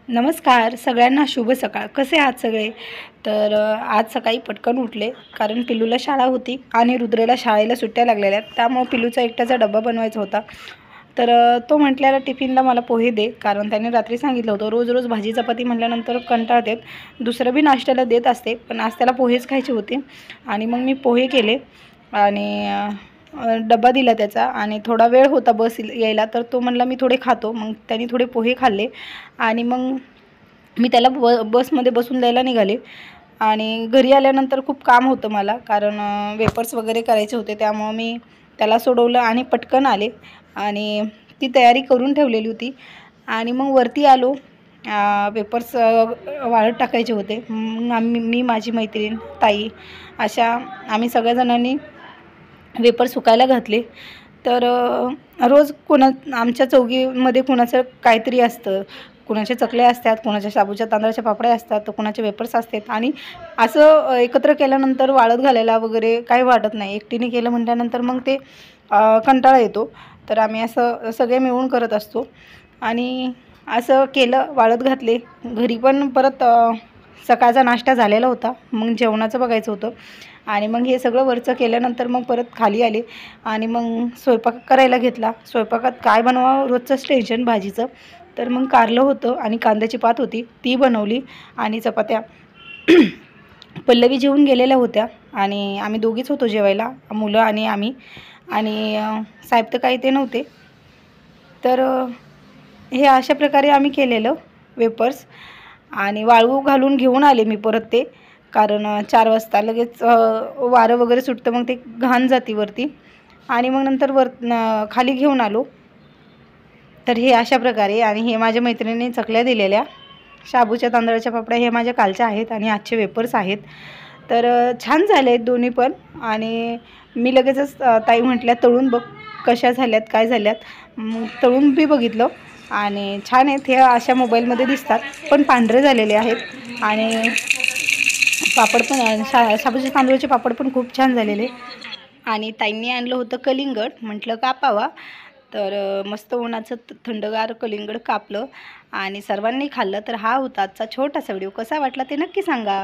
नमस्कार सगळ्यांना, शुभ सकाळ. कसे आहात सगळे? तर आज सकाळी पटकन उठले कारण पिल्लूला शाळा होती आणि रुद्रेला शाळेला सुट्ट्या लागलेल्या आहेत. त्यामुळे पिल्लूचा एकट्याचा डब्बा बनवायचा होता. तर तो म्हटलेला टिफिनला मला पोहे दे, कारण त्याने रात्री सांगितलं होतं रोज रोज भाजी चपाती म्हटल्यानंतर कंटाळतात. दुसरं बी नाश्त्याला देत असते, पण आज त्याला पोहेच खायचे होते आणि मग मी पोहे केले आणि डब्बा दिला त्याचा. आणि थोडा वेळ होता बस यायला, तर तो म्हणला मी थोडे खातो. मग त्याने थोडे पोहे खाल्ले आणि मग मी त्याला बसमध्ये बसून द्यायला निघाले. आणि घरी आल्यानंतर खूप काम होतं मला, कारण वेपर्स वगैरे करायचे होते. त्यामुळं मी त्याला सोडवलं आणि पटकन आले आणि ती तयारी करून ठेवलेली होती. आणि मग वरती आलो, वेपर्स वाळत टाकायचे होते. मग मी, माझी मैत्रीण, ताई, अशा आम्ही सगळ्याजणांनी वेपर सुकायला घातले. तर रोज आमच्या चौघीमध्ये कुणाचं काहीतरी असतं. कुणाचे चकल्या असतात, कुणाच्या शाबूच्या तांदळाच्या पापड्या असतात, तर कुणाचे वेपर्स असतात. आणि असं एकत्र केल्यानंतर वाळत घालायला वगैरे काही वाटत नाही. एकटीने केलं म्हटल्यानंतर मग ते कंटाळा येतो. तर आम्ही असं सगळे मिळून करत असतो. आणि असं केलं, वाळत घातले. घरी पण परत सकाळचा नाश्ता झालेला होता, मग जेवणाचं बघायचं होतं. आणि मग हे सगळं वरचं केल्यानंतर मग परत खाली आले आणि मग स्वयंपाक करायला घेतला. स्वयंपाकात काय बनवावं रोजचंच टेन्शन भाजीचं. तर मग कारलं होतं आणि कांद्याची पात होती, ती बनवली. आणि चपात्या पल्लवी जेवून गेलेल्या होत्या आणि आम्ही दोघीच होतो जेवायला, मुलं आणि आम्ही. आणि साहेब तर काही ते नव्हते. तर हे अशा प्रकारे आम्ही केलेलं वेपर्स. आणि वाळू घालून घेऊन आले मी परत ते, कारण 4 वाजता लगेच वारं वगैरे सुटतं, मग ते घाण जाती वरती. आणि मग नंतर खाली घेऊन आलो. तर हे अशा प्रकारे. आणि हे माझ्या मैत्रिणीने चकल्या दिलेल्या, शाबूच्या तांदळाच्या पापड्या हे माझ्या कालच्या आहेत आणि आजचे वेपर्स आहेत. तर छान झाले आहेत दोन्ही पण. आणि मी लगेचच ताई म्हटल्या तळून बघ कशा झाल्यात, काय झाल्यात. मग तळून बी बघितलं आणि छान आहेत. हे अशा मोबाईलमध्ये दिसतात, पण पांढरे झालेले आहेत. आणि पापड पण शाबूच्या तांदूळाचे पापड पण खूप छान झालेले. आणि ताईंनी आणलं होतं कलिंगड, म्हटलं कापावा. तर मस्त उन्हाचं थंडगार कलिंगड कापलं आणि सर्वांनी खाल्लं. तर हा होता आजचा छोटासा व्हिडिओ. कसा वाटला ते नक्की सांगा.